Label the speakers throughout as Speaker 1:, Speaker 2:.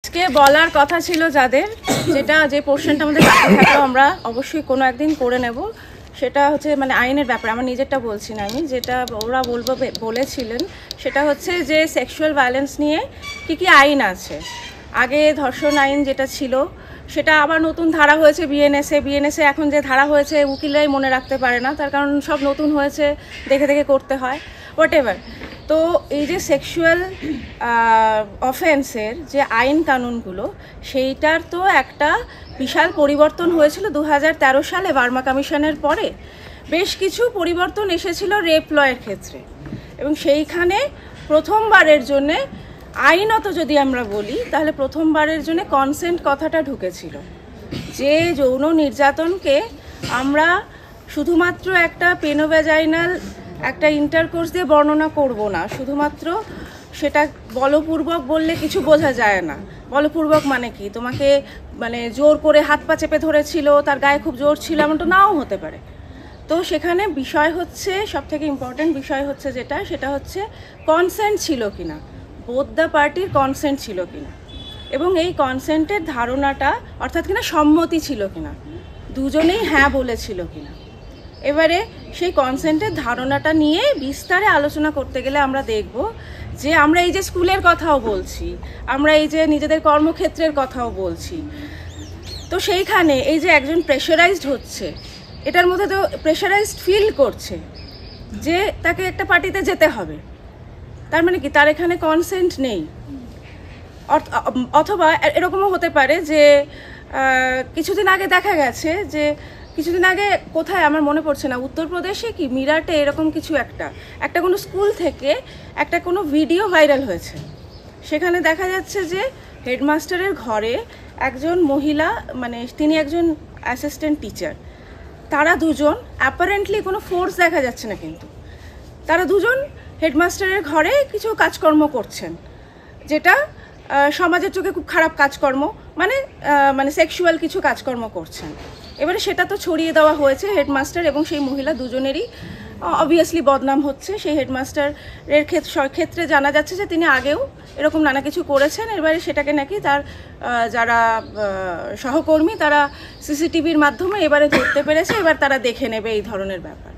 Speaker 1: আজকে বলার কথা ছিল যাদের, যেটা যে পোর্শনটা আমাদের বাকি থাকলো আমরা অবশ্যই কোনো একদিন করে নেব, সেটা হচ্ছে মানে আইনের ব্যাপারে। আমার নিজেরটা বলছি না, আমি যেটা ওরা বলেছিলেন সেটা হচ্ছে যে সেক্সুয়াল ভায়োলেন্স নিয়ে কি আইন আছে। আগে ধর্ষণ আইন যেটা ছিল সেটা আবার নতুন ধারা হয়েছে বিএনএসে এখন যে ধারা হয়েছে উকিলরাই মনে রাখতে পারে না, তার কারণ সব নতুন হয়েছে, দেখে দেখে করতে হয়, হোয়াট এভার। তো এই যে সেক্সুয়াল অফেন্সের যে আইন কানুনগুলো, সেইটার তো একটা বিশাল পরিবর্তন হয়েছিল 2013 সালে ভার্মা কমিশনের পরে। বেশ কিছু পরিবর্তন এসেছিল রেপ লয়ের ক্ষেত্রে, এবং সেইখানে প্রথমবারের জন্যে আইনত যদি আমরা বলি তাহলে প্রথমবারের জন্য কনসেন্ট কথাটা ঢুকেছিল, যে যৌন নির্যাতনকে আমরা শুধুমাত্র একটা পেনোভ্যাজাইনাল একটা ইন্টারকোর্স দিয়ে বর্ণনা করব না, শুধুমাত্র সেটা বলপূর্বক বললে কিছু বোঝা যায় না। বলপূর্বক মানে কি, তোমাকে মানে জোর করে হাত পা চেপে ধরেছিল, তার গায়ে খুব জোর ছিল, এমনটা নাও হতে পারে। তো সেখানে বিষয় হচ্ছে, সবথেকে ইম্পর্টেন্ট বিষয় হচ্ছে যেটা, সেটা হচ্ছে কনসেন্ট ছিল কিনা, বোথ দ্য পার্টির কনসেন্ট ছিল কিনা, এবং এই কনসেন্টের ধারণাটা অর্থাৎ কিনা সম্মতি ছিল কিনা, দুজনেই হ্যাঁ বলেছিল কিনা। এবারে সেই কনসেন্টের ধারণাটা নিয়ে বিস্তারে আলোচনা করতে গেলে আমরা দেখব যে আমরা এই যে স্কুলের কথাও বলছি, আমরা এই যে নিজেদের কর্মক্ষেত্রের কথাও বলছি, তো সেইখানে এই যে একজন প্রেশারাইজড হচ্ছে, এটার মধ্যে তো প্রেশারাইজড ফিল করছে যে তাকে একটা পার্টিতে যেতে হবে, তার মানে কি তার এখানে কনসেন্ট নেই। অথবা এরকমও হতে পারে যে কিছুদিন আগে দেখা গেছে যে কিছুদিন আগে কোথায় আমার মনে পড়ছে না, উত্তরপ্রদেশে কি মিরাটে এরকম কিছু একটা কোনো স্কুল থেকে একটা কোনো ভিডিও ভাইরাল হয়েছে। সেখানে দেখা যাচ্ছে যে হেডমাস্টারের ঘরে একজন মহিলা, মানে তিনি একজন অ্যাসিস্ট্যান্ট টিচার, তারা দুজন অ্যাপারেন্টলি কোনো ফোর্স দেখা যাচ্ছে না, কিন্তু তারা দুজন হেডমাস্টারের ঘরে কিছু কাজকর্ম করছেন, যেটা সমাজের চোখে খুব খারাপ কাজকর্ম, মানে সেক্সুয়াল কিছু কাজকর্ম করছেন। এবারে সেটা তো ছড়িয়ে দেওয়া হয়েছে, হেডমাস্টার এবং সেই মহিলা দুজনেরই অবভিয়াসলি বদনাম হচ্ছে। সেই হেডমাস্টারের ক্ষেত্রে জানা যাচ্ছে যে তিনি আগেও এরকম নানা কিছু করেছেন, এবারে সেটাকে নাকি তার যারা সহকর্মী তারা সিসিটিভির মাধ্যমে এবারে ধরতে পেরেছে, এবার তারা দেখে নেবে এই ধরনের ব্যাপার।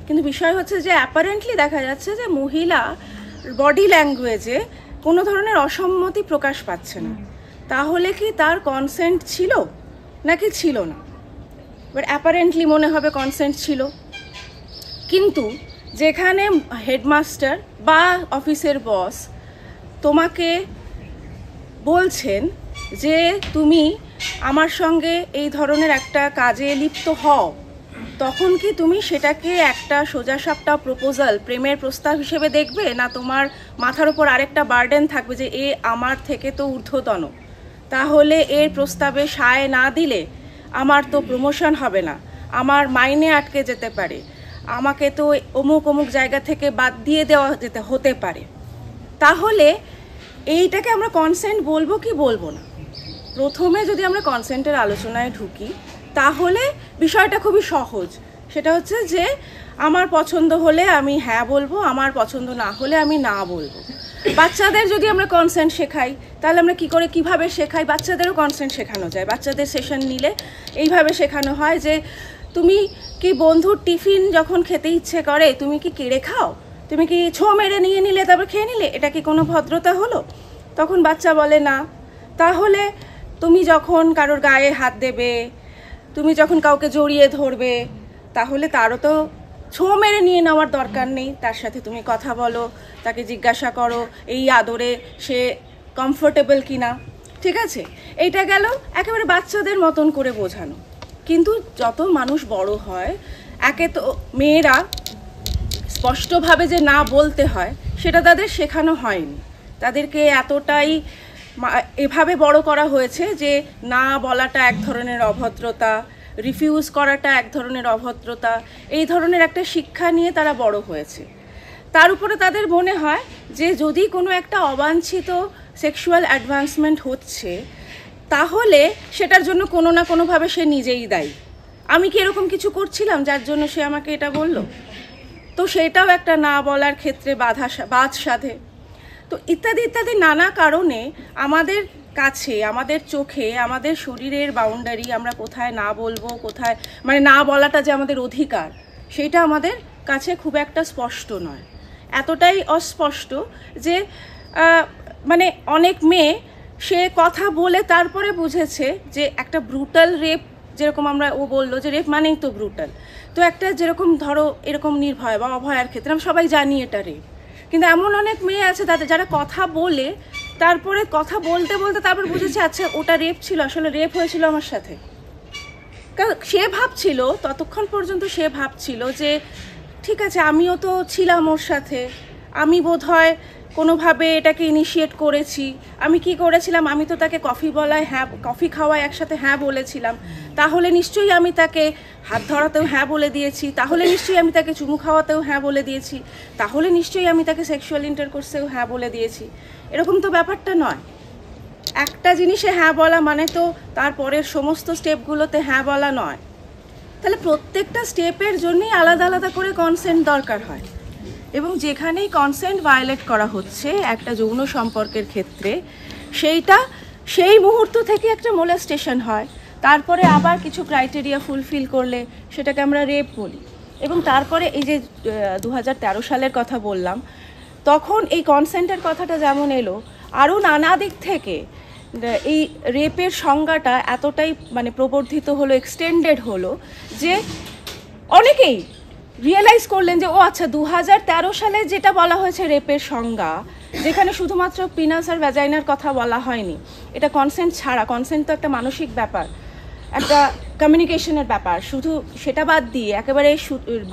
Speaker 1: কিন্তু বিষয় হচ্ছে যে অ্যাপারেন্টলি দেখা যাচ্ছে যে মহিলা বডি ল্যাঙ্গুয়েজে কোনো ধরনের অসম্মতি প্রকাশ পাচ্ছে না, তাহলে কি তার কনসেন্ট ছিল নাকি ছিল না? এবার অ্যাপারেন্টলি মনে হবে কনসেন্ট ছিল, কিন্তু যেখানে হেডমাস্টার বা অফিসের বস তোমাকে বলছেন যে তুমি আমার সঙ্গে এই ধরনের একটা কাজে লিপ্ত হও, তখন কি তুমি সেটাকে একটা সোজাসাপটা প্রপোজাল, প্রেমের প্রস্তাব হিসেবে দেখবে, না তোমার মাথার উপর আরেকটা বার্ডেন থাকবে যে এ আমার থেকে তো ঊর্ধ্বতন, তাহলে এর প্রস্তাবে সায় না দিলে আমার তো প্রমোশন হবে না, আমার মাইনে আটকে যেতে পারে, আমাকে তো অমুক জায়গা থেকে বাদ দিয়ে দেওয়া হতে পারে। তাহলে এইটাকে আমরা কনসেন্ট বলবো কি বলবো না? প্রথমে যদি আমরা কনসেন্টের আলোচনায় ঢুকি তাহলে বিষয়টা খুবই সহজ, সেটা হচ্ছে যে আমার পছন্দ হলে আমি হ্যাঁ বলবো, আমার পছন্দ না হলে আমি না বলবো। বাচ্চাদের যদি আমরা কনসেন্ট শেখাই তাহলে আমরা কিভাবে শেখাই? বাচ্চাদেরও কনসেন্ট শেখানো যায়। বাচ্চাদের সেশন নিলে এইভাবে শেখানো হয় যে তুমি কি বন্ধুর টিফিন যখন খেতে ইচ্ছে করে তুমি কি কেড়ে খাও? তুমি কি ছো মেরে নিয়ে নিলে তারপর খেয়ে নিলে? এটা কি কোনো ভদ্রতা হলো? তখন বাচ্চা বলে না। তাহলে তুমি যখন কারোর গায়ে হাত দেবে, তুমি যখন কাউকে জড়িয়ে ধরবে, তাহলে তারও তো ছো মেরে নিয়ে নেওয়ার দরকার নেই, তার সাথে তুমি কথা বলো, তাকে জিজ্ঞাসা করো এই আদরে সে কমফোর্টেবল কিনা, ঠিক আছে? এইটা গেল একেবারে বাচ্চাদের মতন করে বোঝানো। কিন্তু যত মানুষ বড় হয়, একে তো মেয়েরা স্পষ্টভাবে যে না বলতে হয় সেটা তাদের শেখানো হয়নি, তাদেরকে এতটাই এভাবে বড় করা হয়েছে যে না বলাটা এক ধরনের অভদ্রতা, রিফিউজ করাটা এক ধরনের অভদ্রতা, এই ধরনের একটা শিক্ষা নিয়ে তারা বড় হয়েছে। তার উপরে তাদের মনে হয় যে যদি কোনো একটা অবাঞ্ছিত সেক্সুয়াল অ্যাডভান্সমেন্ট হচ্ছে তাহলে সেটার জন্য কোনো না কোনোভাবে সে নিজেই দায়ী। আমি কি এরকম কিছু করছিলাম যার জন্য সে আমাকে এটা বলল? তো সেটাও একটা না বলার ক্ষেত্রে বাধা সাধে। তো ইত্যাদি ইত্যাদি নানা কারণে আমাদের কাছে, আমাদের চোখে, আমাদের শরীরের বাউন্ডারি, আমরা কোথায় না বলবো, কোথায় মানে না বলাটা যে আমাদের অধিকার, সেটা আমাদের কাছে খুব একটা স্পষ্ট নয়। এতটাই অস্পষ্ট যে মানে অনেক মেয়ে সে কথা বলে তারপরে বুঝেছে যে একটা ব্রুটাল রেপ, যেরকম ও বললো যে রেপ মানেই তো ব্রুটাল, তো একটা যেরকম ধরো এরকম নির্ভয় বা অভয়ার ক্ষেত্রে আমরা সবাই জানি এটা রেপ, কিন্তু এমন অনেক মেয়ে আছে তাদের যারা কথা বলে তারপরে কথা বলতে বলতে তারপর বুঝেছে আচ্ছা ওটা রেপ ছিল, আসলে রেপ হয়েছিল আমার সাথে। কারণ সে ভাবছিল, ততক্ষণ পর্যন্ত সে ভাবছিল যে ঠিক আছে আমিও তো ছিলাম ওর সাথে, আমি বোধহয় কোনোভাবে এটাকে ইনিশিয়েট করেছি, আমি কি করেছিলাম, আমি তো তাকে কফি বলায় হ্যাঁ, কফি খাওয়ায় একসাথে হ্যাঁ বলেছিলাম, তাহলে নিশ্চয়ই আমি তাকে হাত ধরাতেও হ্যাঁ বলে দিয়েছি, তাহলে নিশ্চয়ই আমি তাকে চুমু খাওয়াতেও হ্যাঁ বলে দিয়েছি, তাহলে নিশ্চয়ই আমি তাকে সেক্সুয়াল ইন্টারকোর্সেও হ্যাঁ বলে দিয়েছি। এরকম তো ব্যাপারটা নয়। একটা জিনিসে হ্যাঁ বলা মানে তো তারপরের সমস্ত স্টেপগুলোতে হ্যাঁ বলা নয়। তাহলে প্রত্যেকটা স্টেপের জন্যই আলাদা আলাদা করে কনসেন্ট দরকার হয়, এবং যেখানেই কনসেন্ট ভায়োলেট করা হচ্ছে একটা যৌন সম্পর্কের ক্ষেত্রে, সেই মুহূর্ত থেকে একটা মোলেস্টেশন হয়, তারপরে আবার কিছু ক্রাইটেরিয়া ফুলফিল করলে সেটাকে আমরা রেপ বলি। এবং তারপরে এই যে 2013 সালের কথা বললাম, তখন এই কনসেন্টের কথাটা যেমন এলো, আরও নানা দিক থেকে এই রেপের সংজ্ঞাটা এতটাই মানে প্রবর্ধিত হলো, এক্সটেন্ডেড হলো, যে অনেকেই রিয়েলাইজ করলেন যে ও আচ্ছা 2013 সালে যেটা বলা হয়েছে রেপের সংজ্ঞা, যেখানে শুধুমাত্র পিনাস আর ভ্যাজাইনার কথা বলা হয়নি, এটা কনসেন্ট ছাড়া, কনসেন্ট তো একটা মানসিক ব্যাপার, একটা কমিউনিকেশনের ব্যাপার, শুধু সেটা বাদ দিয়ে একেবারে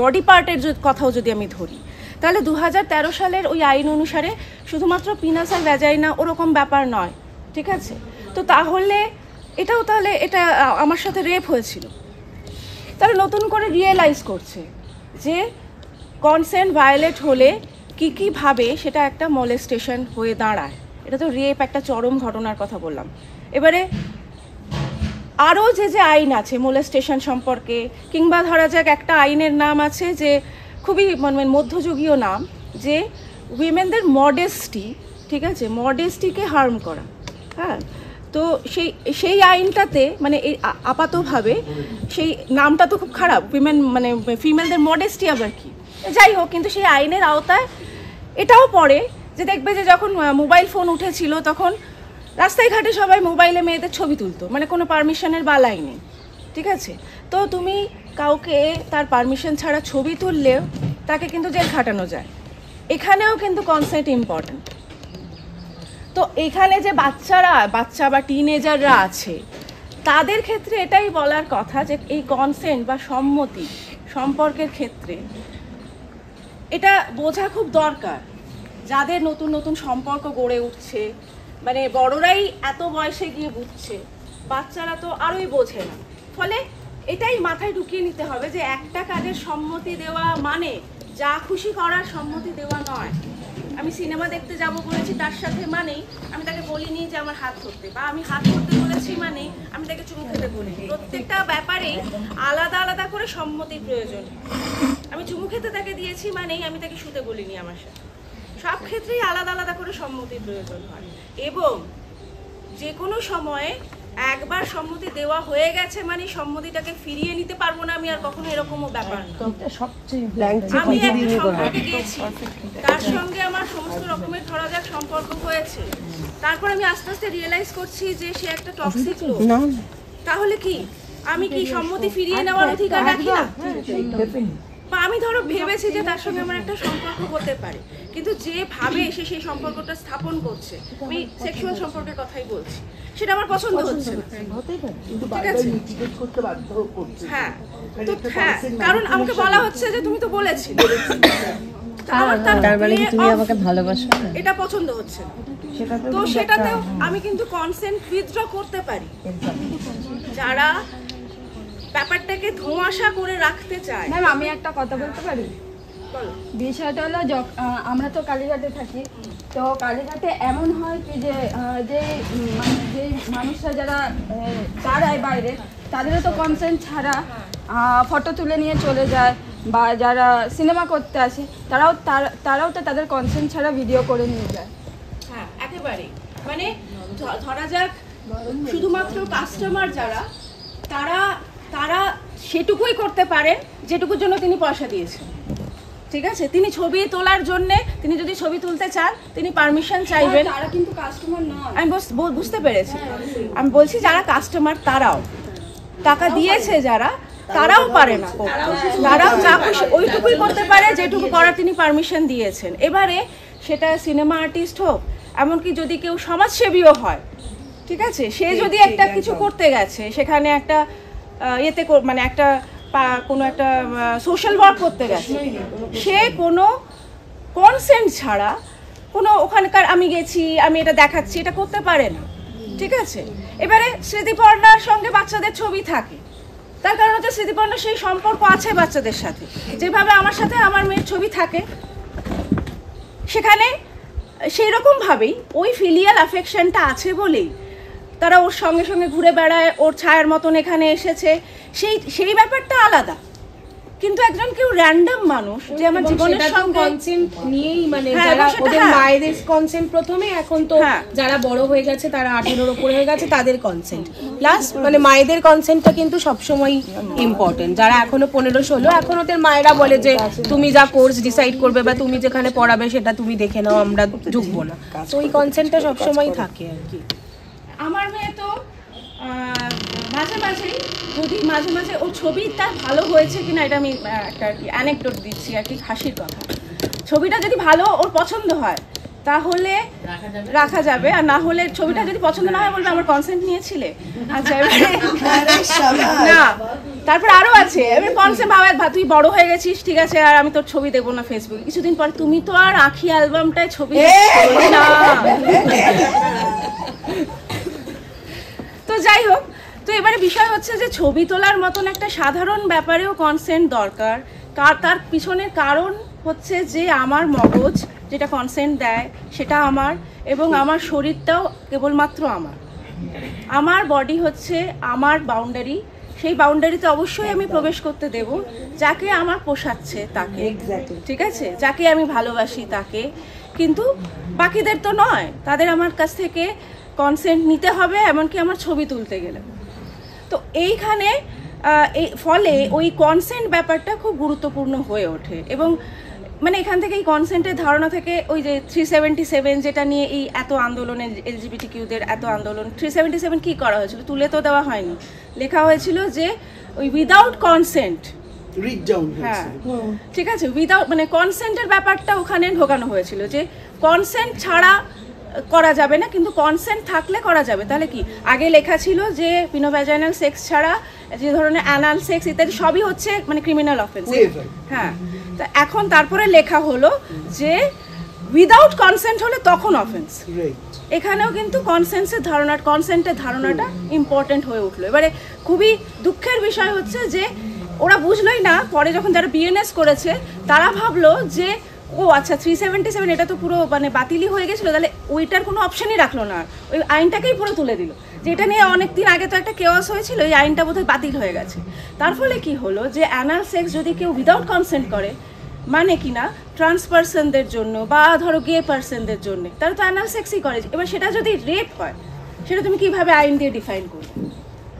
Speaker 1: বডি পার্টের কথাও যদি আমি ধরি, তাহলে 2013 সালের ওই আইন অনুসারে শুধুমাত্র পিনাস আর ভ্যাজাইনা ওরকম ব্যাপার নয়, ঠিক আছে? তো তাহলে এটা আমার সাথে রেপ হয়েছিল। তারা নতুন করে রিয়েলাইজ করছে যে কনসেন্ট ভায়োলেট হলে কীভাবে সেটা একটা মলেস্টেশন হয়ে দাঁড়ায়। এটা তো রেপ একটা চরম ঘটনার কথা বললাম। এবারে আরও যে আইন আছে মোলেস্টেশন সম্পর্কে, কিংবা ধরা যাক একটা আইনের নাম আছে যে খুবই মানে মধ্যযুগীয় নাম, যে উইমেনদের মডেস্টি, ঠিক আছে, মডেস্টিকে হার্ম করা। হ্যাঁ, তো সেই আইনটাতে মানে এই আপাতভাবে সেই নামটা তো খুব খারাপ, উইমেন মানে ফিমেলদের মডেস্টি আবার কি, যাই হোক, কিন্তু সেই আইনের আওতায় এটাও পড়ে যে দেখবে যে যখন মোবাইল ফোন উঠেছিল তখন রাস্তায় ঘাটে সবাই মোবাইলে মেয়েদের ছবি তুলতো, মানে কোনো পারমিশনের বালাই নেই, ঠিক আছে? তো তুমি কাউকে তার পারমিশন ছাড়া ছবি তুললেও তাকে কিন্তু জেল খাটানো যায়। এখানেও কিন্তু কনসেন্ট ইম্পর্টেন্ট। তো এখানে যে বাচ্চা বা টিনেজাররা আছে, তাদের ক্ষেত্রে এটাই বলার কথা যে এই কনসেন্ট বা সম্মতি সম্পর্কের ক্ষেত্রে এটা বোঝা খুব দরকার। যাদের নতুন নতুন সম্পর্ক গড়ে উঠছে, মানে বড়রাই এত বয়সে গিয়ে বুঝছে, বাচ্চারা তো আরোই বোঝে না। ফলে এটাই মাথায় ঢুকিয়ে নিতে হবে যে একটা কাজের সম্মতি দেওয়া মানে যা খুশি করার সম্মতি দেওয়া নয়। আমি সিনেমা দেখতে যাব বলেছি তার সাথে মানেই আমি তাকে বলিনি যে আমার হাত ধরতে, বা আমি হাত ধরতে বলেছি মানে আমি তাকে চুমু খেতে বলিনি। প্রত্যেকটা ব্যাপারেই আলাদা আলাদা করে সম্মতির প্রয়োজন। আমি চুমু খেতে তাকে দিয়েছি মানেই আমি তাকে শুতে বলিনি আমার সাথে। সব ক্ষেত্রেই আলাদা আলাদা করে সম্মতির প্রয়োজন হয়, এবং যে কোনো সময়ে একবার সম্মতি দেওয়া হয়ে গেছে মানে সম্মতিটাকে ফিরিয়ে নিতে পারবো না আমি আর কখনো, এরকমও ব্যাপার না। আমি একটা সম্পর্কে গিয়েছি, তার সঙ্গে আমার সমস্ত রকমের ধরা যাক সম্পর্ক হয়েছে, তারপর আমি আস্তে আস্তে রিয়েলাইজ করছি যে সে একটা টক্সিক লোক, তাহলে কি আমি কি সম্মতি ফিরিয়ে নেওয়ার অধিকার রাখি না? বা আমি ধরো ভেবেছি যে তার সঙ্গে আমার একটা সম্পর্ক হতে পারে, কিন্তু যে ভাবে এসে সেই সম্পর্কটা স্থাপন করছে, আমি সেক্সুয়াল সম্পর্কের কথাই বলছি, সেটা আমার পছন্দ হচ্ছে না, ঠিক আছে? হ্যাঁ, তো হ্যাঁ, কারণ আমাকে বলা হচ্ছে যে তুমি তো বলেছিলে, এটা পছন্দ হচ্ছে না, তো সেটাতেও আমি কিন্তু কনসেন্ট উইথড্র করতে পারি। যারা ব্যাপারটাকে ধোঁয়াশা করে রাখতে চায়।
Speaker 2: ম্যাম, আমি একটা কথা বলতে পারি? বিষয়টা হলো আমরা তো কালীঘাটে থাকি, তো কালীঘাটে এমন হয় কি যে যে মানুষরা যারা দাঁড়ায় বাইরে, তাদেরও তো কনসেন্ট ছাড়া ফটো তুলে নিয়ে চলে যায়, বা যারা সিনেমা করতে আসে তারাও তো তাদের কনসেন্ট ছাড়া ভিডিও করে নিয়ে যায়।
Speaker 1: হ্যাঁ, একেবারে, মানে ধরা যাক শুধুমাত্র কাস্টমার যারা তারা তারা সেটুকুই করতে পারেন যেটুকুর জন্য তিনি পয়সা দিয়েছেন, ঠিক আছে? তিনি ছবি তোলার জন্যে, তিনি যদি ছবি তুলতে চান তিনি পারমিশন চাইবেন।
Speaker 2: তারা কিন্তু কাস্টমার নয়,
Speaker 1: আমি বুঝতে পেরেছি, আমি বলছি যারা কাস্টমার তারাও টাকা দিয়েছে, যারা তারাও পারে না, তারাও যা খুশি ওইটুকুই করতে পারে যেটুকু করার তিনি পারমিশন দিয়েছেন। এবারে সেটা সিনেমা আর্টিস্ট হোক, এমনকি যদি কেউ সমাজসেবীও হয়, ঠিক আছে, সে যদি একটা কিছু করতে গেছে, সেখানে একটা ইয়েতে মানে একটা কোনো একটা সোশ্যাল ওয়ার্ক করতে গেছে, সে কোনো কনসেন্ট ছাড়া কোনো ওখানকার আমি গেছি আমি এটা দেখাচ্ছি এটা করতে পারে না, ঠিক আছে? এবারে স্মৃতিপর্ণার সঙ্গে বাচ্চাদের ছবি থাকে, তার কারণ হচ্ছে স্মৃতিপর্ণার সেই সম্পর্ক আছে বাচ্চাদের সাথে, যেভাবে আমার সাথে আমার মেয়ের ছবি থাকে, সেখানে সেই রকমভাবেই ওই ফিলিয়াল অ্যাফেকশনটা আছে বলেই তারা ওর সঙ্গে সঙ্গে ঘুরে বেড়ায়, ওর ছায়ার মতন এখানে এসেছে, সেই ব্যাপারটা আলাদা। কিন্তু একজন কেউ র্যান্ডম মানুষ যে আমার জীবনের সঙ্গে
Speaker 3: কনসেন্ট নিয়েই, মানে যারা ওদের মায়েদের কনসেন্ট প্রথমে, এখন তো যারা বড় হয়ে গেছে তারা 18-এর উপরে হয়ে গেছে তাদের কনসেন্ট প্লাস মানে মায়েদের কনসেন্টটা কিন্তু সবসময় ইম্পর্টেন্ট। যারা এখনো 15-16 এখন ওদের মায়েরা বলে যে তুমি যা কোর্স ডিসাইড করবে বা তুমি যেখানে পড়াবে সেটা তুমি দেখে নাও, আমরা ঢুকবো না, তো ওই কনসেন্টটা সবসময় থাকে আর কি।
Speaker 1: আমার মেয়ে তো মাঝে মাঝেই যদি মাঝে মাঝে ও ছবিটা ভালো হয়েছে কিনা এটা আমি একটা আর কি অ্যানেকডোট দিচ্ছি আর কি, হাসির কথা। ছবিটা যদি ভালো ওর পছন্দ হয় তাহলে রাখা যাবে, আর না হলে ছবিটা যদি পছন্দ না হয় বলবে আমার কনসেন্ট নিয়েছিলে। আচ্ছা না, তারপর আরো আছে এবার কনসেন্ট ভাবা, তুই বড় হয়ে গেছিস ঠিক আছে আর আমি তোর ছবি দেবো না ফেসবুকে। কিছুদিন পর তুমি তো আর আঁখি অ্যালবামটায় ছবি না। তো যাই হোক, তো এবারে বিষয় হচ্ছে যে ছবি তোলার মতন একটা সাধারণ ব্যাপারেও কনসেন্ট দরকার। তার পিছনের কারণ হচ্ছে যে আমার মগজ যেটা কনসেন্ট দেয় সেটা আমার, এবং আমার শরীরটাও কেবলমাত্র আমার বডি হচ্ছে আমার বাউন্ডারি, সেই বাউন্ডারিতে অবশ্যই আমি প্রবেশ করতে দেব যাকে আমার পোষাচ্ছে তাকে, ঠিক আছে, যাকে আমি ভালোবাসি তাকে, কিন্তু বাকিদের তো নয়, তাদের আমার কাছ থেকে কনসেন্ট নিতে হবে, এমনকি আমার ছবি তুলতে গেলে। তো এইখানে এই ফলে ওই কনসেন্ট ব্যাপারটা খুব গুরুত্বপূর্ণ হয়ে ওঠে, এবং মানে এখান থেকে এই কনসেন্টের ধারণা থেকে ওই যে 377 যেটা নিয়ে এই এত আন্দোলনের LGBTQদের এত আন্দোলন, 377 কি করা হয়েছিল, তুলে তো দেওয়া হয়নি, লেখা হয়েছিল যে ওই উইদাউট কনসেন্ট, হ্যাঁ ঠিক আছে, উইদাউট মানে কনসেন্টের ব্যাপারটা ওখানে ঢোকানো হয়েছিল যে কনসেন্ট ছাড়া করা যাবে না, কিন্তু কনসেন্ট থাকলে করা যাবে। তাহলে কি আগে লেখা ছিল যে পিনোভ্যাজাইনাল সেক্স ছাড়া যে ধরনের অ্যানাল সেক্স ইত্যাদি সবই হচ্ছে মানে ক্রিমিনাল অফেন্স, হ্যাঁ, তা এখন তারপরে লেখা হলো যে উইদাউট কনসেন্ট হলে তখন অফেন্স। এখানেও কিন্তু কনসেন্টের ধারণাটা ইম্পর্টেন্ট হয়ে উঠলো। এবারে খুবই দুঃখের বিষয় হচ্ছে যে ওরা বুঝলোই না, পরে যখন যারা বিএনএস করেছে তারা ভাবলো যে ও আচ্ছা 377 এটা তো পুরো মানে বাতিলই হয়ে গেছিলো, তাহলে ওইটার কোনো অপশনই রাখলো না, ওই আইনটাকেই পুরো তুলে দিল, যেটা নিয়ে অনেক দিন আগে তো একটা কেওয়াস হয়েছিল, এই আইনটা বোধহয় বাতিল হয়ে গেছে। তার ফলে কি হলো যে অ্যানাল সেক্স যদি কেউ উইদাউট কনসেন্ট করে, মানে কি না ট্রান্স পার্সনদের জন্য বা ধরো গে পার্সনদের জন্য, তারা তো অ্যানাল সেক্সই করে, এবার সেটা যদি রেপ হয় সেটা তুমি কিভাবে আইন দিয়ে ডিফাইন করবে?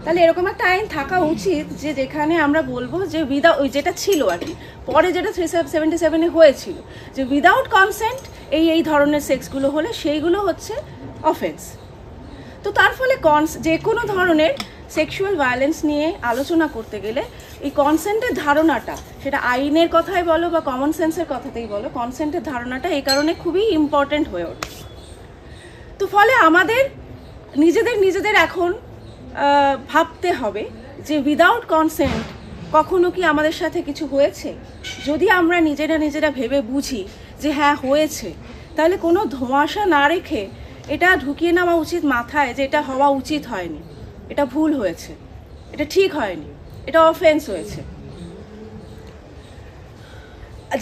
Speaker 1: তাহলে এরকম একটা আইন থাকা উচিত যে যেখানে আমরা বলবো যে ওই যেটা ছিল আর কি পরে যেটা 377-এ হয়েছিল যে উইদাউট কনসেন্ট এই ধরনের সেক্সগুলো হলে সেইগুলো হচ্ছে অফেন্স। তো তার ফলে যে কোনো ধরনের সেক্সুয়াল ভায়োলেন্স নিয়ে আলোচনা করতে গেলে এই কনসেন্টের ধারণাটা, সেটা আইনের কথাই বলো বা কমন সেন্সের কথাতেই বলো, কনসেন্টের ধারণাটা এই কারণে খুবই ইম্পর্টেন্ট হয়ে ওঠে। তো ফলে আমাদের নিজেদের এখন ভাবতে হবে যে উইদাউট কনসেন্ট কখনো কি আমাদের সাথে কিছু হয়েছে? যদি আমরা নিজেরা ভেবে বুঝি যে হ্যাঁ হয়েছে, তাহলে কোনো ধোঁয়াশা না রেখে এটা ঢুকিয়ে নেওয়া উচিত মাথায় যে এটা হওয়া উচিত হয়নি, এটা ভুল হয়েছে, এটা ঠিক হয়নি, এটা অফেন্স হয়েছে।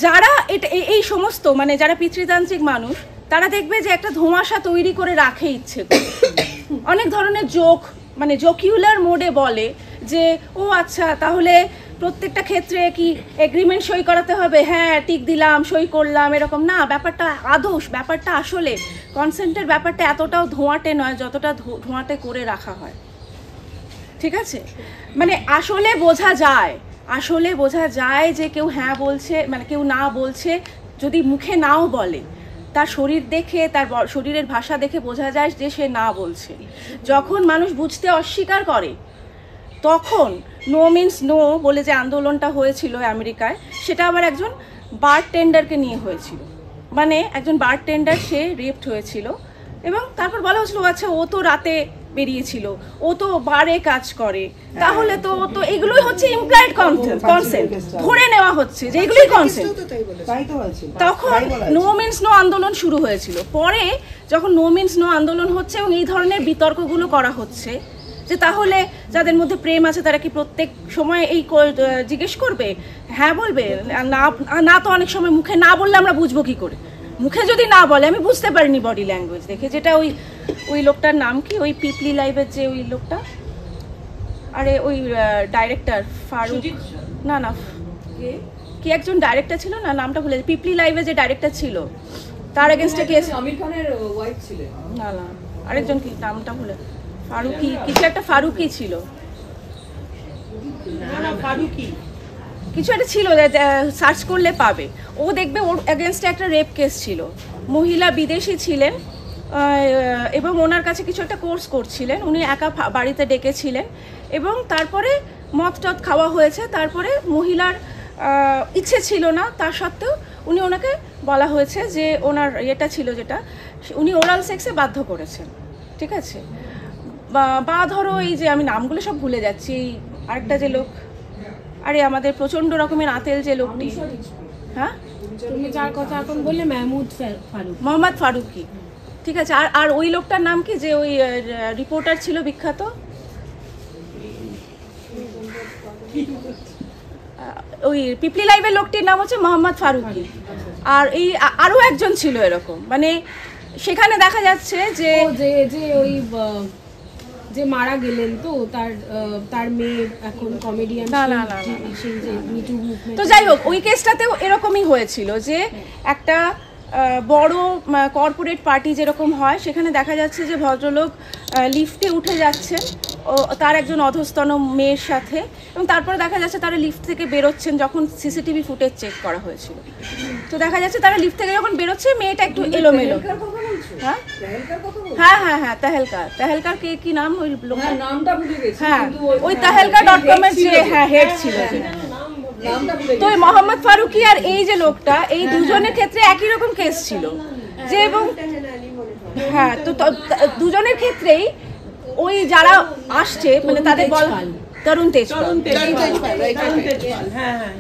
Speaker 1: যারা এটা এই সমস্ত মানে যারা পিতৃতান্ত্রিক মানুষ, তারা দেখবে যে একটা ধোঁয়াশা তৈরি করে রাখে ইচ্ছে করে, অনেক ধরনের জোক মানে জোকিউলার মোডে বলে যে ও আচ্ছা তাহলে প্রত্যেকটা ক্ষেত্রে কি এগ্রিমেন্ট সই করাতে হবে, হ্যাঁ টিক দিলাম সই করলাম এরকম না। ব্যাপারটা আসলে কনসেন্টের ব্যাপারটা এতটাও ধোঁয়াটে নয় যতটা ধোঁয়াটে করে রাখা হয়। ঠিক আছে, মানে আসলে বোঝা যায় যে কেউ হ্যাঁ বলছে, মানে কেউ না বলছে, যদি মুখে নাও বলে তার শরীর দেখে, তার শরীরের ভাষা দেখে বোঝা যায় যে সে না বলছে। যখন মানুষ বুঝতে অস্বীকার করে তখন নো মিন্স নো বলে যে আন্দোলনটা হয়েছিল আমেরিকায়, সেটা আবার একজন বারটেন্ডারকে নিয়ে হয়েছিল। মানে একজন বারটেন্ডার, সে রেপড হয়েছিল এবং তারপর বলা হয়েছিল আচ্ছা ও তো রাতে বেরিয়েছিল, ও তো বারে কাজ করে, তাহলে তো এগুলোই হচ্ছে ইমপ্লয়েড কনসেন্ট, ধরে নেওয়া হচ্ছে যে এগুলোই কনসেন্ট। তখন নো মিন্স নো আন্দোলন শুরু হয়েছিল। পরে যখন নো মিন্স নো আন্দোলন হচ্ছে এবং এই ধরনের বিতর্কগুলো করা হচ্ছে যে তাহলে যাদের মধ্যে প্রেম আছে তারা কি প্রত্যেক সময় এই জিজ্ঞেস করবে, হ্যাঁ বলবে না? তো অনেক সময় মুখে না বললে আমরা বুঝবো কি করে? মুখে যদি না বলে আমি বুঝতে পারিনি বডি ল্যাঙ্গুয়েজ দেখে। যেটা ওই লোকটার নাম কি, ওই পিপলি লাইভের যে ওই লোকটা, আরে ওই ডাইরেক্টর ফারুক, না কি একজন ডাইরেক্টর ছিল না, নামটা ভুলে, পিপলি লাইভে যে ডাইরেক্টর ছিল তার এগেইনস্টে কেস,
Speaker 4: আমির খানের ওয়াইফ ছিলেন,
Speaker 1: না আরেকজন কি নামটা ভুলে, ফারুকি কিছু একটা, ফারুকি ছিল, কিছু একটা ছিল, সার্চ করলে পাবে। ও দেখবে ওর এগেনস্টে একটা রেপ কেস ছিল, মহিলা বিদেশি ছিলেন এবং ওনার কাছে কিছু একটা কোর্স করছিলেন, উনি একা বাড়িতে ডেকেছিলেন এবং তারপরে মদ টদ খাওয়া হয়েছে, তারপরে মহিলার ইচ্ছে ছিল না, তা সত্ত্বেও ওনাকে বলা হয়েছে যে ওনার এটা ছিল যেটা উনি ওরাল সেক্সে বাধ্য করেছেন। ঠিক আছে, বা ধরো এই যে আমি নামগুলো সব ভুলে যাচ্ছি, আরেকটা যে লোক, আরে আমাদের প্রচন্ড রকমের আতেল যে লোকটি, হ্যাঁ
Speaker 3: তুমি যার কথা এখন বললে
Speaker 1: মোহাম্মদ ফারুকি। ঠিক আছে, আর ওই লোকটার নাম কি যে ওই রিপোর্টার ছিল বিখ্যাত, ওই পিপলি লাইভের লোকটির নাম হচ্ছে মোহাম্মদ ফারুকি। আর এই আরো একজন ছিল এরকম, মানে সেখানে দেখা যাচ্ছে যে
Speaker 3: ওই যে মারা গেলেন, তো তার মেয়ে এখন কমেডিয়ান,
Speaker 1: তো যাই হোক ওই কেসটাতেও এরকমই হয়েছিল যে একটা বড় কর্পোরেট পার্টি যেরকম হয় সেখানে দেখা যাচ্ছে যে ভদ্রলোক লিফটে উঠে যাচ্ছেন তার একজন অধস্তন মেয়ের সাথে, এবং তারপরে দেখা যাচ্ছে তারা লিফট থেকে বেরোচ্ছেন যখন সিসিটিভি ফুটেজ চেক করা হয়েছিল। তো দেখা যাচ্ছে তারা লিফট থেকে যখন বেরোচ্ছে মেয়েটা একটু এলোমেলো। হ্যাঁ তাহেলকার কি নাম ওই লোকের নামটা ভুলে গেছি, হ্যাঁ ওই tahelka.com এর যে হেড ছিল। তো মোহাম্মদ ফারুকি আর এই যে লোকটা, এই দুজনের ক্ষেত্রে একই রকম কেস ছিল যে, এবং হ্যাঁ তো দুজনের ক্ষেত্রেই ওই যারা আসছে মানে তাদের তরুণ তেজপাল,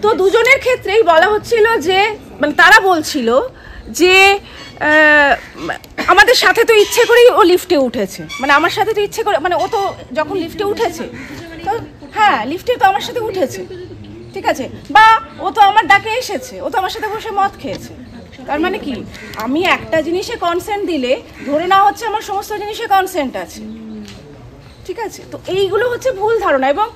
Speaker 1: তো দুজনের ক্ষেত্রেই বলা হচ্ছিল যে মানে তারা বলছিল যে আমাদের সাথে তো ইচ্ছে করেই ও লিফটে উঠেছে, মানে আমার সাথে তো ইচ্ছে করে, মানে ও তো যখন লিফটে উঠেছে তো হ্যাঁ লিফটে তো আমার সাথে উঠেছে, ঠিক আছে, বা ও তো আমার ডাকে এসেছে, ও তো আমার সাথে বসে মদ খেয়েছে। তার মানে কি আমি একটা জিনিসে কনসেন্ট দিলে ধরে নেওয়া হচ্ছে আমার সমস্ত জিনিসে কনসেন্ট আছে। ঠিক আছে, তো এইগুলো হচ্ছে ভুল ধারণা। এবং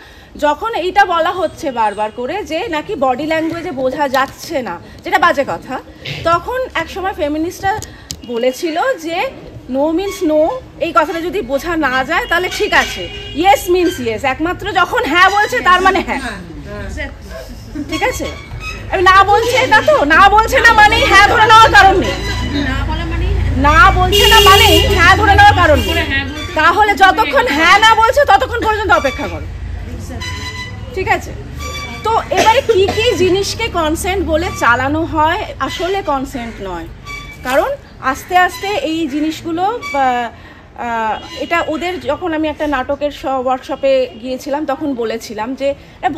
Speaker 1: যখন এইটা বলা হচ্ছে বারবার করে যে নাকি বডি ল্যাঙ্গুয়েজে বোঝা যাচ্ছে না, যেটা বাজে কথা, তখন একসময় ফেমিনিস্টরা বলেছিল যে নো মিন্স নো, এই কথাটা যদি বোঝা না যায় তাহলে ঠিক আছে, ইয়েস মিন্স ইয়েস, একমাত্র যখন হ্যাঁ বলছে তার মানে হ্যাঁ। ঠিক আছে, আমি না বলছে না, তো না বলছে না মানেই হ্যাঁ ধরে নেওয়ার কারণ নেই, না বলছে না মানেই হ্যাঁ ধরে নেওয়ার কারণ নেই। তাহলে যতক্ষণ হ্যাঁ না বলছে ততক্ষণ পর্যন্ত অপেক্ষা করো। ঠিক আছে, তো এবারে কি কি জিনিসকে কনসেন্ট বলে চালানো হয় আসলে কনসেন্ট নয়, কারণ আস্তে আস্তে এই জিনিসগুলো এটা ওদের, যখন আমি একটা নাটকের ওয়ার্কশপে গিয়েছিলাম তখন বলেছিলাম যে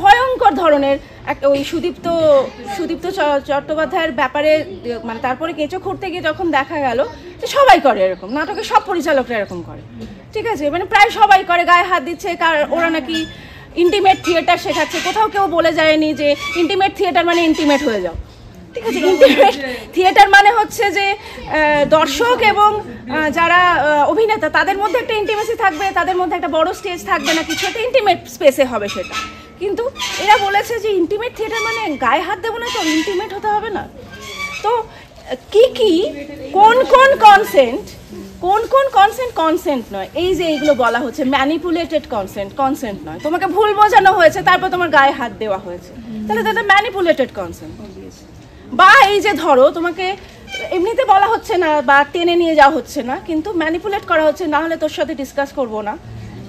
Speaker 1: ভয়ঙ্কর ধরনের একটা ওই সুদীপ্ত চট্টোপাধ্যায়ের ব্যাপারে, মানে তারপরে কেঁচো খুঁড়তে গিয়ে যখন দেখা গেল যে সবাই করে এরকম, নাটকের সব পরিচালকরা এরকম করে। ঠিক আছে, মানে প্রায় সবাই করে, গায়ে হাত দিচ্ছে, ওরা নাকি ইন্টিমেট থিয়েটার শেখাচ্ছে, কোথাও কেউ বলে যায়নি যে ইন্টিমেট থিয়েটার মানে ইন্টিমেট হয়ে যাও। ঠিক আছে, ইন্টিমেট থিয়েটার মানে হচ্ছে যে দর্শক এবং যারা অভিনেতা তাদের মধ্যে একটা ইন্টিমেসি থাকবে, তাদের মধ্যে একটা বড় স্টেজ থাকবে না, কিছু একটা ইন্টিমেট স্পেসে হবে সেটা। কিন্তু এরা বলেছে যে ইন্টিমেট থিয়েটার মানে গায়ে হাত দেবো না, তো ইন্টিমেট হতে হবে না। তো কি কোন কনসেন্ট কনসেন্ট নয়, এই যে এইগুলো বলা হচ্ছে ম্যানিপুলেটেড কনসেন্ট নয়, তোমাকে ভুল বোঝানো হয়েছে তারপর তোমার গায়ে হাত দেওয়া হয়েছে, তাহলে এটা ম্যানিপুলেটেড কনসেন্ট। বা এই যে ধরো তোমাকে এমনিতে বলা হচ্ছে না বা টেনে নিয়ে যাওয়া হচ্ছে না, কিন্তু ম্যানিপুলেট করা হচ্ছে, না হলে তোর সাথে ডিসকাস করবো না,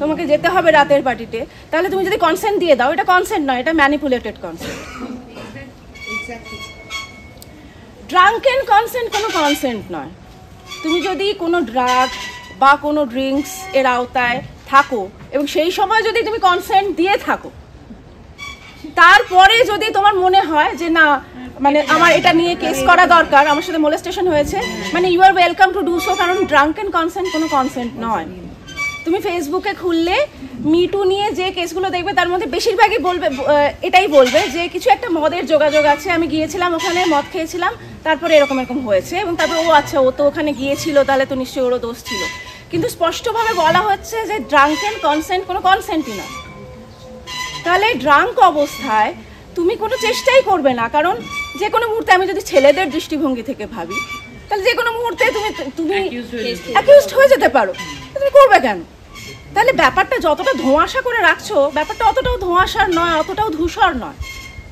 Speaker 1: তোমাকে যেতে হবে রাতের পার্টিতে, তাহলে তুমি যদি কনসেন্ট দিয়ে দাও, এটা কনসেন্ট নয়, এটা ম্যানিপুলেটেড কনসেন্ট। ড্রাঙ্কেন কনসেন্ট কোনো কনসেন্ট নয়। তুমি যদি কোনো ড্রাগ বা কোনো ড্রিঙ্কস এর আওতায় থাকো এবং সেই সময় যদি তুমি কনসেন্ট দিয়ে থাকো, তারপরে যদি তোমার মনে হয় যে না মানে আমার এটা নিয়ে কেস করা দরকার, আমার সাথে মোলেস্টেশন হয়েছে, মানে you are welcome to do so, কারণ ড্রাঙ্কেন কনসেন্ট কোনো কনসেন্ট নয়। তুমি ফেসবুকে খুললে মিটু নিয়ে যে কেসগুলো দেখবে তার মধ্যে বেশিরভাগই বলবে এটাই বলবে যে কিছু একটা মদের যোগাযোগ আছে, আমি গিয়েছিলাম ওখানে মদ খেয়েছিলাম, তারপরে এরকম হয়েছে, এবং তারপরে ও আচ্ছা ও তো ওখানে গিয়েছিল, তাহলে তো নিশ্চয়ই ওরও দোষ ছিল। কিন্তু স্পষ্টভাবে বলা হচ্ছে যে ড্রাঙ্কেন কনসেন্ট কোনো কনসেন্টই না। তাহলে ড্রাঙ্ক অবস্থায় তুমি কোনো চেষ্টাই করবে না, কারণ যে কোনো মুহূর্তে, আমি যদি ছেলেদের দৃষ্টিভঙ্গি থেকে ভাবি, তাহলে যে কোনো মুহূর্তে তুমি অ্যাকিউজড হয়ে যেতে পারো, তুমি করবে কেন? তাহলে ব্যাপারটা যতটা ধোঁয়াশা করে রাখছো, ব্যাপারটা অতটাও ধোঁয়াশার নয়, অতটাও ধূসর নয়।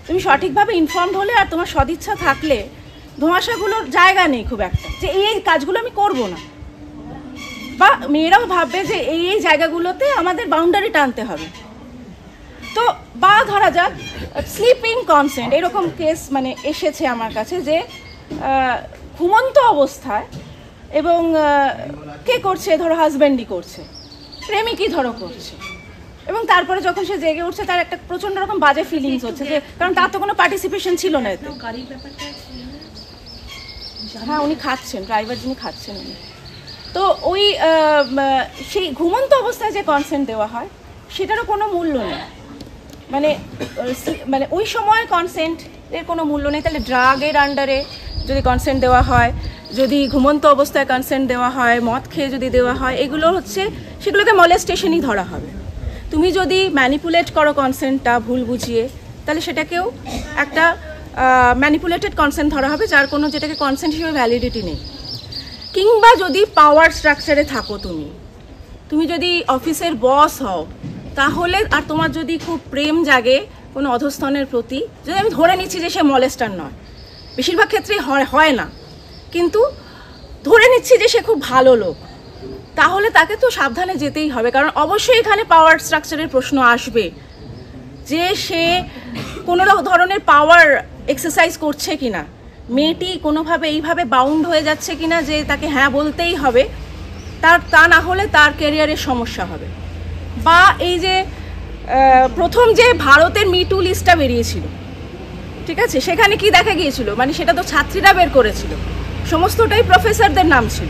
Speaker 1: তুমি সঠিকভাবে ইনফর্মড হলে আর তোমার সদিচ্ছা থাকলে ধোঁয়াশাগুলোর জায়গা নেই খুব একটা, যে এই কাজগুলো আমি করব না। বা মেয়েরাও ভাববে যে এই জায়গাগুলোতে আমাদের বাউন্ডারি টানতে হবে। তো বা ধরা যাক স্লিপিং কনসেন্ট, এরকম কেস মানে এসেছে আমার কাছে যে ঘুমন্ত অবস্থায়, এবং কে করছে, ধরো হাজব্যান্ডই করছে, প্রেমিকই ধরো করছে, এবং তারপরে যখন সে জেগে উঠছে তার একটা প্রচন্ড রকম বাজে ফিলিংস হচ্ছে, যে কারণ তার তো কোনো পার্টিসিপেশন ছিল না এতে। হ্যাঁ উনি খাচ্ছেন, ড্রাইভার যিনি খাচ্ছেন উনি। তো ওই সেই ঘুমন্ত অবস্থায় যে কনসেন্ট দেওয়া হয় সেটারও কোনো মূল্য নেই, মানে ওই সময় কনসেন্টের কোনো মূল্য নেই। তাহলে ড্রাগের আন্ডারে যদি কনসেন্ট দেওয়া হয়, যদি ঘুমন্ত অবস্থায় কনসেন্ট দেওয়া হয়, মদ খেয়ে যদি দেওয়া হয়, এগুলো হচ্ছে সেগুলোকে মলেস্টেশনই ধরা হবে। তুমি যদি ম্যানিপুলেট করো কনসেন্টটা ভুল বুঝিয়ে, তাহলে সেটাকেও একটা ম্যানিপুলেটেড কনসেন্ট ধরা হবে, যার কোনো যেটাকে কনসেন্ট হিসেবে ভ্যালিডিটি নেই। কিংবা যদি পাওয়ার স্ট্রাকচারে থাকো, তুমি যদি অফিসের বস হও, তাহলে আর তোমার যদি খুব প্রেম জাগে কোনো অধস্তনের প্রতি, যদি আমি ধরে নিচ্ছি যে সে মলেস্টার নয়, বেশিরভাগ ক্ষেত্রেই হয় না, কিন্তু ধরে নিচ্ছি যে সে খুব ভালো লোক, তাহলে তাকে তো সাবধানে যেতেই হবে, কারণ অবশ্যই এখানে পাওয়ার স্ট্রাকচারের প্রশ্ন আসবে, যে সে কোনো ধরনের পাওয়ার এক্সারসাইজ করছে কিনা, মেয়েটি কোনোভাবে এইভাবে বাউন্ড হয়ে যাচ্ছে কিনা যে তাকে হ্যাঁ বলতেই হবে, তা না হলে তার ক্যারিয়ারের সমস্যা হবে। বা এই যে প্রথম যে ভারতের মিটু লিস্টটা বেরিয়েছিল, ঠিক আছে, সেখানে কি দেখা গিয়েছিল, মানে সেটা তো ছাত্রীরা বের করেছিল, সমস্তটাই প্রফেসরদের নাম ছিল।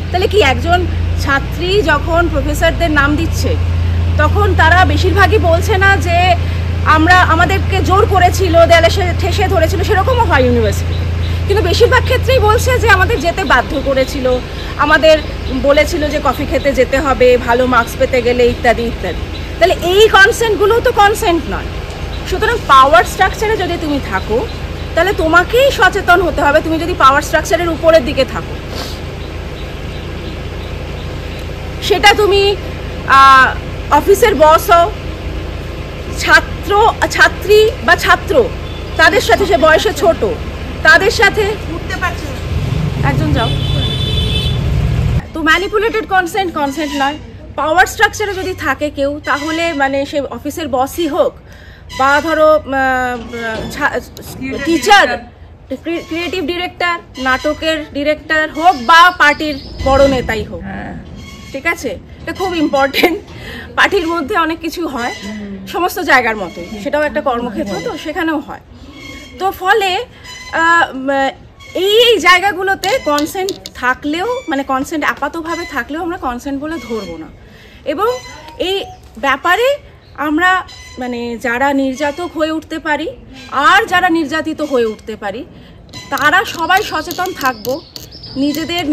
Speaker 1: তাহলে কি একজন ছাত্রী যখন প্রফেসরদের নাম দিচ্ছে, তখন তারা বেশিরভাগই বলছে না যে আমাদেরকে জোর করেছিল, দেয়ালে ঠেসে ধরেছিল, সেরকমও হয় ইউনিভার্সিটি, কিন্তু বেশিরভাগ ক্ষেত্রেই বলছে যে আমাদের যেতে বাধ্য করেছিল, আমাদের বলেছিল যে কফি খেতে যেতে হবে ভালো মার্কস পেতে গেলে, ইত্যাদি ইত্যাদি। তাহলে এই কনসেন্টগুলো তো কনসেন্ট নয়। সুতরাং পাওয়ার স্ট্রাকচারে যদি তুমি থাকো, তাহলে তোমাকেই সচেতন হতে হবে। তুমি যদি পাওয়ার স্ট্রাকচারের উপরের দিকে থাকো, সেটা তুমি অফিসের বস হও, ছাত্রী বা ছাত্র, তাদের সাথে, সে বয়সে ছোট, তাদের সাথে উঠতে পারছে না, একজন যাও, তো ম্যানিপুলেটেড কনসেন্ট নয়। পাওয়ার স্ট্রাকচারে যদি থাকে কেউ, তাহলে মানে সে অফিসের বসই হোক, বা ধরো টিচার, ক্রিয়েটিভ ডিরেক্টর, নাটকের ডিরেক্টর হোক, বা পার্টির বড় নেতাই হোক, ঠিক আছে, এটা খুব ইম্পর্টেন্ট। পার্টির মধ্যে অনেক কিছু হয়, সমস্ত জায়গার মতোই, সেটাও একটা কর্মক্ষেত্র, তো সেখানেও হয়। তো ফলে এই জায়গাগুলোতে কনসেন্ট থাকলেও, মানে কনসেন্ট আপাতভাবে থাকলেও আমরা কনসেন্ট বলে ধরবো না। এবং এই ব্যাপারে আমরা মানে যারা নির্যাতক হয়ে উঠতে পারি আর যারা নির্যাতিত হয়ে উঠতে পারি, তারা সবাই সচেতন থাকবো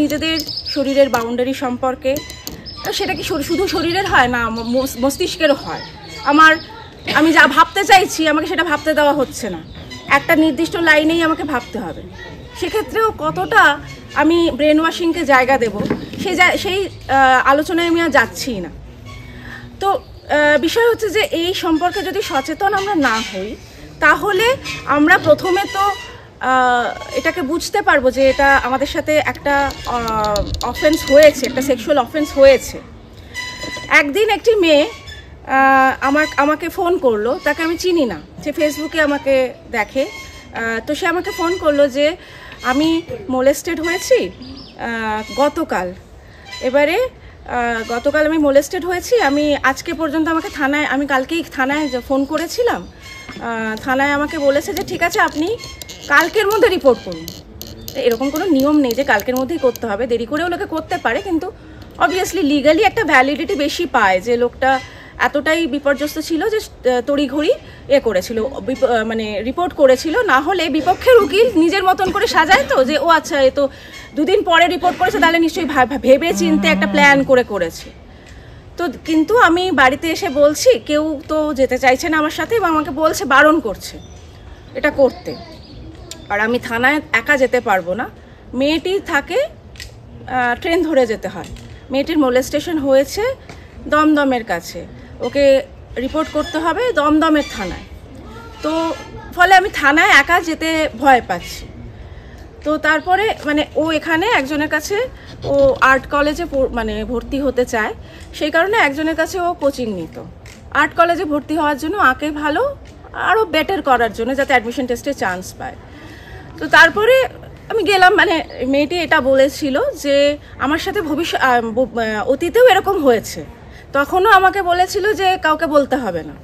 Speaker 1: নিজেদের শরীরের বাউন্ডারি সম্পর্কে। সেটা কি শুধু শরীরের হয় না, মস্তিষ্কেরও হয়। আমার আমি যা ভাবতে চাইছি আমাকে সেটা ভাবতে দেওয়া হচ্ছে না, একটা নির্দিষ্ট লাইনেই আমাকে ভাবতে হবে। সেক্ষেত্রেও কতটা আমি ব্রেন ওয়াশিংকে জায়গা দেব সেই আলোচনায় আমি আর যাচ্ছি না। তো বিষয় হচ্ছে যে এই সম্পর্কে যদি সচেতন আমরা না হই তাহলে আমরা প্রথমে তো এটাকে বুঝতে পারবো যে এটা আমাদের সাথে একটা অফেন্স হয়েছে, একটা সেক্সুয়াল অফেন্স হয়েছে। একদিন একটি মেয়ে আমাকে ফোন করলো, তাকে আমি চিনি না, সে ফেসবুকে আমাকে দেখে। তো সে আমাকে ফোন করলো যে আমি মোলেস্টেড হয়েছি গতকাল। এবারে গতকাল আমি মোলেস্টেড হয়েছি, আমি আজকে পর্যন্ত আমাকে থানায়, আমি কালকেই থানায় ফোন করেছিলাম, থানায় আমাকে বলেছে যে ঠিক আছে আপনি কালকের মধ্যে রিপোর্ট করুন। এরকম কোনো নিয়ম নেই যে কালকের মধ্যেই করতে হবে, দেরি করেও লোকে করতে পারে, কিন্তু অবভিয়াসলি লিগালি একটা ভ্যালিডিটি বেশি পায় যে লোকটা এতটাই বিপর্যস্ত ছিল যে তড়িঘড়ি করেছিল, মানে রিপোর্ট করেছিল। না হলে বিপক্ষের উকিল নিজের মতন করে সাজায় তো যে ও আচ্ছা এ তো দুদিন পরে রিপোর্ট করেছে, তাহলে নিশ্চয়ই ভেবে চিন্তে একটা প্ল্যান করেছে। তো কিন্তু আমি বাড়িতে এসে বলছি, কেউ তো যেতে চাইছে না আমার সাথে এবং আমাকে বলছে, বারণ করছে এটা করতে। আর আমি থানায় একা যেতে পারবো না, মেয়েটি থাকে ট্রেন ধরে যেতে হয়। মেয়েটির মোলেস্টেশন হয়েছে দমদমের কাছে, ওকে রিপোর্ট করতে হবে দমদমের থানায়। তো ফলে আমি থানায় একা যেতে ভয় পাচ্ছি। তো তারপরে মানে ও এখানে একজনের কাছে, ও আর্ট কলেজে মানে ভর্তি হতে চায়, সেই কারণে একজনের কাছে ও কোচিং নিত আর্ট কলেজে ভর্তি হওয়ার জন্য, আঁকে ভালো আরও বেটার করার জন্য, যাতে অ্যাডমিশন টেস্টে চান্স পায়। তো তারপরে আমি গেলাম, মানে মেয়েটি এটা বলেছিল যে আমার সাথে অতীতেও এরকম হয়েছে, তখনও আমাকে বলেছিল যে কাউকে বলতে হবে না।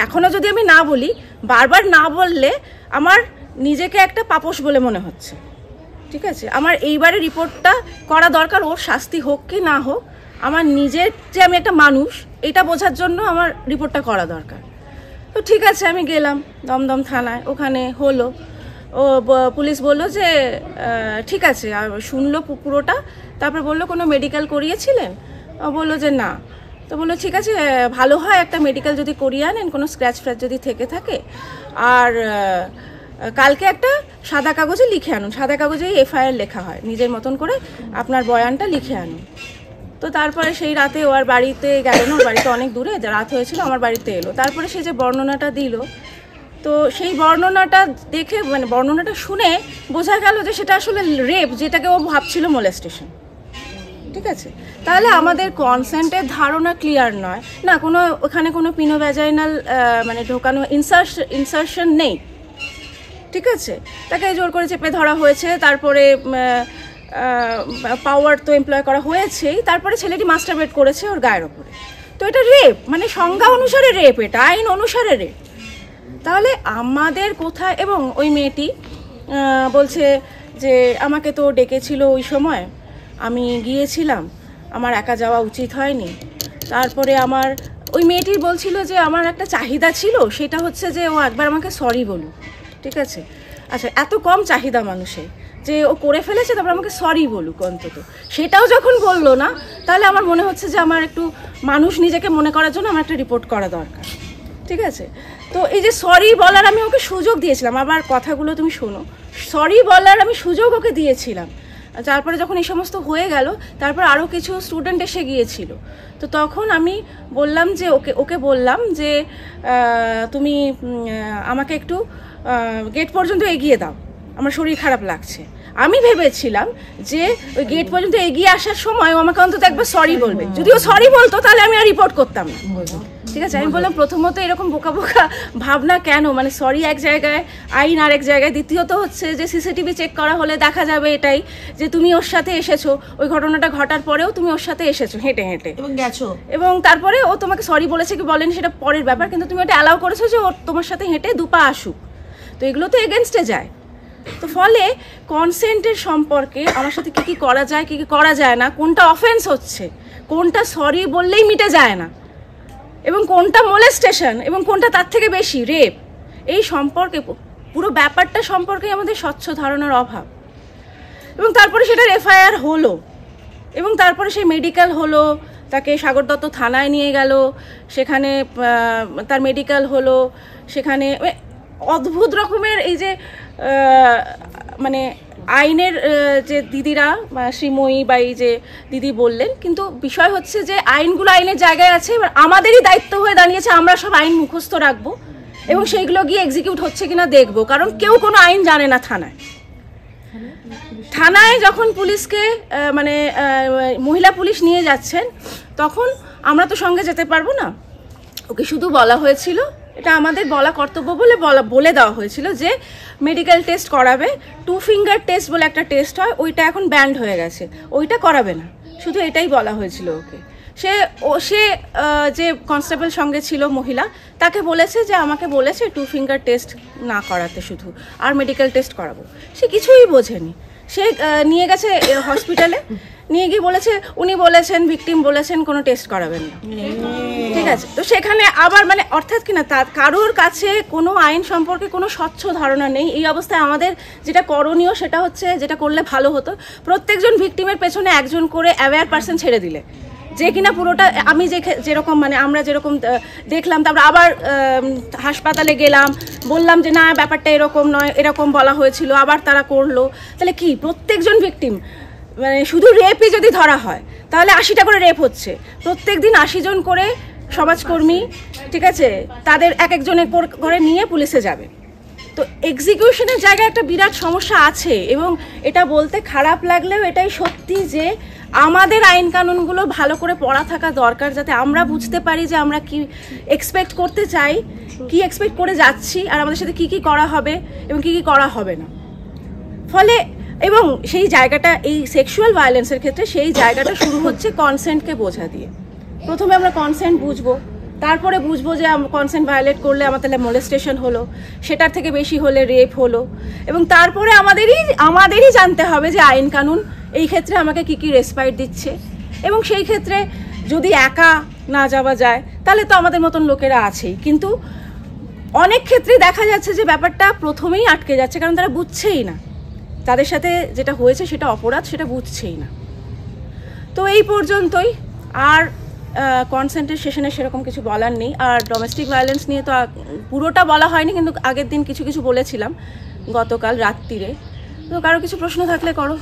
Speaker 1: এখনও যদি আমি না বলি, বারবার না বললে আমার নিজেকে একটা পাপোশ বলে মনে হচ্ছে। ঠিক আছে, আমার এইবারে রিপোর্টটা করা দরকার, ওর শাস্তি হোক কি না হোক, আমার নিজের যে আমি একটা মানুষ এটা বোঝার জন্য আমার রিপোর্টটা করা দরকার। তো ঠিক আছে, আমি গেলাম দমদম থানায়, ওখানে হলো। ও পুলিশ বললো যে ঠিক আছে, শুনলো পুরোটা, তারপর বললো কোনো মেডিকেল করিয়েছিলেন? ও বললো যে না। তো বললো ঠিক আছে, ভালো হয় একটা মেডিকেল যদি করিয়ে আনেন, কোনো স্ক্র্যাচ ফ্র্যাচ যদি থেকে থাকে, আর কালকে একটা সাদা কাগজে লিখে আনুন, সাদা কাগজেই এফআইআর লেখা হয়, নিজের মতন করে আপনার বয়ানটা লিখে আনুন। তো তারপরে সেই রাতে ও আর বাড়িতে গেল না, ওর বাড়িতে অনেক দূরে, রাত হয়েছিল, আমার বাড়িতে এলো। তারপরে সে যে বর্ণনাটা দিল, তো সেই বর্ণনাটা দেখে, মানে বর্ণনাটা শুনে বোঝা গেল যে সেটা আসলে রেপ, যেটাকে ও ভাবছিল মোলেস্টেশন। ঠিক আছে, তাহলে আমাদের কনসেন্টের ধারণা ক্লিয়ার নয় না, কোনো ওখানে কোনো পিনোভ্যাজাইনাল মানে ঢোকানো ইনসারশন নেই। ঠিক আছে, তাকে জোর করে চেপে ধরা হয়েছে, তারপরে পাওয়ার তো এমপ্লয় করা হয়েছেই, তারপরে ছেলেটি মাস্টারবেট করেছে ওর গায়ের ওপরে। তো এটা রেপ, মানে সংজ্ঞা অনুসারে রেপ, এটা আইন অনুসারে রেপ। তাহলে আমাদের কোথায়, এবং ওই মেয়েটি বলছে যে আমাকে তো ডেকেছিল ওই সময়, আমি গিয়েছিলাম, আমার একা যাওয়া উচিত হয়নি। তারপরে আমার ওই মেয়েটির বলছিল যে আমার একটা চাহিদা ছিল, সেটা হচ্ছে যে ও একবার আমাকে সরি বলুক। ঠিক আছে, আচ্ছা এত কম চাহিদা মানুষের যে ও করে ফেলেছে, তারপর আমাকে সরি বলুক অন্তত, সেটাও যখন বললো না, তাহলে আমার মনে হচ্ছে যে আমার একটু মানুষ নিজেকে মনে করার জন্য আমার একটা রিপোর্ট করা দরকার। ঠিক আছে, তো এই যে সরি বলার আমি ওকে সুযোগ দিয়েছিলাম, আবার কথাগুলো তুমি শোনো, সরি বলার আমি সুযোগ ওকে দিয়েছিলাম। তারপরে যখন এই সমস্ত হয়ে গেল, তারপর আরও কিছু স্টুডেন্ট এসে গিয়েছিল, তো তখন আমি বললাম যে ওকে বললাম যে তুমি আমাকে একটু গেট পর্যন্ত এগিয়ে দাও, আমার শরীর খারাপ লাগছে। আমি ভেবেছিলাম যে ওই গেট পর্যন্ত এগিয়ে আসার সময় ও আমাকে অন্তত একবার সরি বলবে, যদি ও সরি বলতো তাহলে আমি আর রিপোর্ট করতাম না। ঠিক আছে, আমি বললাম প্রথমত এরকম বোকা বোকা ভাবনা কেন, মানে সরি এক জায়গায়, আইন আর এক জায়গায়। দ্বিতীয়ত হচ্ছে যে সিসিটিভি চেক করা হলে দেখা যাবে এটাই যে তুমি ওর সাথে এসেছো, ওই ঘটনাটা ঘটার পরেও তুমি ওর সাথে এসেছো হেঁটে হেঁটে এবং গেছো, এবং তারপরে ও তোমাকে সরি বলেছে কি বলেনি সেটা পরের ব্যাপার, কিন্তু তুমি ওটা অ্যালাউ করেছো যে ও তোমার সাথে হেঁটে দুপা আসুক। তো এগুলো তো এগেনস্টে যায়। তো ফলে কনসেন্টের সম্পর্কে আমার সাথে কী কী করা যায়, কী কী করা যায় না, কোনটা অফেন্স হচ্ছে, কোনটা সরি বললেই মিটে যায় না, এবং কোনটা মোলেস্টেশন এবং কোনটা তার থেকে বেশি রেপ, এই সম্পর্কে পুরো ব্যাপারটা সম্পর্কে আমাদের স্বচ্ছ ধারণার অভাব। এবং তারপরে সেটার এফআইআর হলো, এবং তারপরে সেই মেডিকেল হলো, তাকে সাগর দত্ত থানায় নিয়ে গেল, সেখানে তার মেডিকেল হলো, সেখানে অদ্ভুত রকমের এই যে মানে আইনের যে দিদিরা শ্রীময়ী বা এই যে দিদি বললেন, কিন্তু বিষয় হচ্ছে যে আইনগুলো আইনের জায়গায় আছে, এবার আমাদেরই দায়িত্ব হয়ে দাঁড়িয়েছে আমরা সব আইন মুখস্থ রাখবো এবং সেইগুলো গিয়ে এক্সিকিউট হচ্ছে কিনা দেখবো, কারণ কেউ কোনো আইন জানে না। থানায় যখন পুলিশকে মানে মহিলা পুলিশ নিয়ে যাচ্ছেন তখন আমরা তো সঙ্গে যেতে পারবো না, ওকে শুধু বলা হয়েছিল, এটা আমাদের বলা কর্তব্য বলে দেওয়া হয়েছিল যে মেডিকেল টেস্ট করাবে, 2 ফিঙ্গার টেস্ট বলে একটা টেস্ট হয়, ওইটা এখন ব্যান্ড হয়ে গেছে, ওইটা করাবে না, শুধু এটাই বলা হয়েছিল ওকে। সে যে কনস্টেবল সঙ্গে ছিল মহিলা, তাকে বলেছে যে আমাকে বলেছে 2 ফিঙ্গার টেস্ট না করাতে শুধু, আর মেডিকেল টেস্ট করাবো। সে কিছুই বোঝেনি, সে নিয়ে গেছে হসপিটালে, নিয়ে গিয়ে বলেছে উনি বলেছেন, ভিকটিম বলেছেন কোনো টেস্ট করাবেন না। ঠিক আছে, তো সেখানে আবার মানে অর্থাৎ কিনা তার কারোর কাছে কোনো আইন সম্পর্কে কোনো স্বচ্ছ ধারণা নেই। এই অবস্থায় আমাদের যেটা করণীয় সেটা হচ্ছে, যেটা করলে ভালো হতো, প্রত্যেকজন ভিকটিমের পেছনে একজন করে অ্যাওয়্যার পার্সন ছেড়ে দিলে, যে কিনা পুরোটা আমি যেরকম মানে আমরা যেরকম দেখলাম, তারপর আবার হাসপাতালে গেলাম, বললাম যে না ব্যাপারটা এরকম নয়, এরকম বলা হয়েছিল, আবার তারা করলো, তাহলে কি প্রত্যেকজন ভিকটিম মানে শুধু রেপই যদি ধরা হয় তাহলে 80টা করে রেপ হচ্ছে, প্রত্যেক দিন 80 জন করে সমাজকর্মী, ঠিক আছে, তাদের এক একজনের করে নিয়ে পুলিশে যাবে। তো এক্সিকিউশনের জায়গায় একটা বিরাট সমস্যা আছে, এবং এটা বলতে খারাপ লাগলেও এটাই সত্যি যে আমাদের আইন কানুনগুলো ভালো করে পড়া থাকা দরকার, যাতে আমরা বুঝতে পারি যে আমরা কি এক্সপেক্ট করতে চাই, কি এক্সপেক্ট করে যাচ্ছি, আর আমাদের সাথে কি কি করা হবে এবং কি কি করা হবে না। ফলে এবং সেই জায়গাটা এই সেক্সুয়াল ভায়োলেন্সের ক্ষেত্রে সেই জায়গাটা শুরু হচ্ছে কনসেন্টকে বোঝা দিয়ে। প্রথমে আমরা কনসেন্ট বুঝবো, তারপরে বুঝবো যে কনসেন্ট ভায়োলেট করলে আমার তাহলে মোলেস্টেশন হলো, সেটার থেকে বেশি হলে রেপ হলো, এবং তারপরে আমাদেরই জানতে হবে যে আইন কানুন এই ক্ষেত্রে আমাকে কি কি রেসপাইট দিচ্ছে, এবং সেই ক্ষেত্রে যদি একা না যাওয়া যায় তাহলে তো আমাদের মতন লোকেরা আছেই। কিন্তু অনেক ক্ষেত্রে দেখা যাচ্ছে যে ব্যাপারটা প্রথমেই আটকে যাচ্ছে, কারণ তারা বুঝছেই না তাদের সাথে যেটা হয়েছে সেটা অপরাধ, সেটা বুঝছেই না। তো এই পর্যন্তই, আর কনসেন্টের সেশনে সেরকম কিছু বলার নেই। আর ডোমেস্টিক ভায়োলেন্স নিয়ে তো পুরোটা বলা হয়নি, কিন্তু আগের দিন কিছু কিছু বলেছিলাম গতকাল রাত্রিরে। তো কারো কিছু প্রশ্ন থাকলে করো।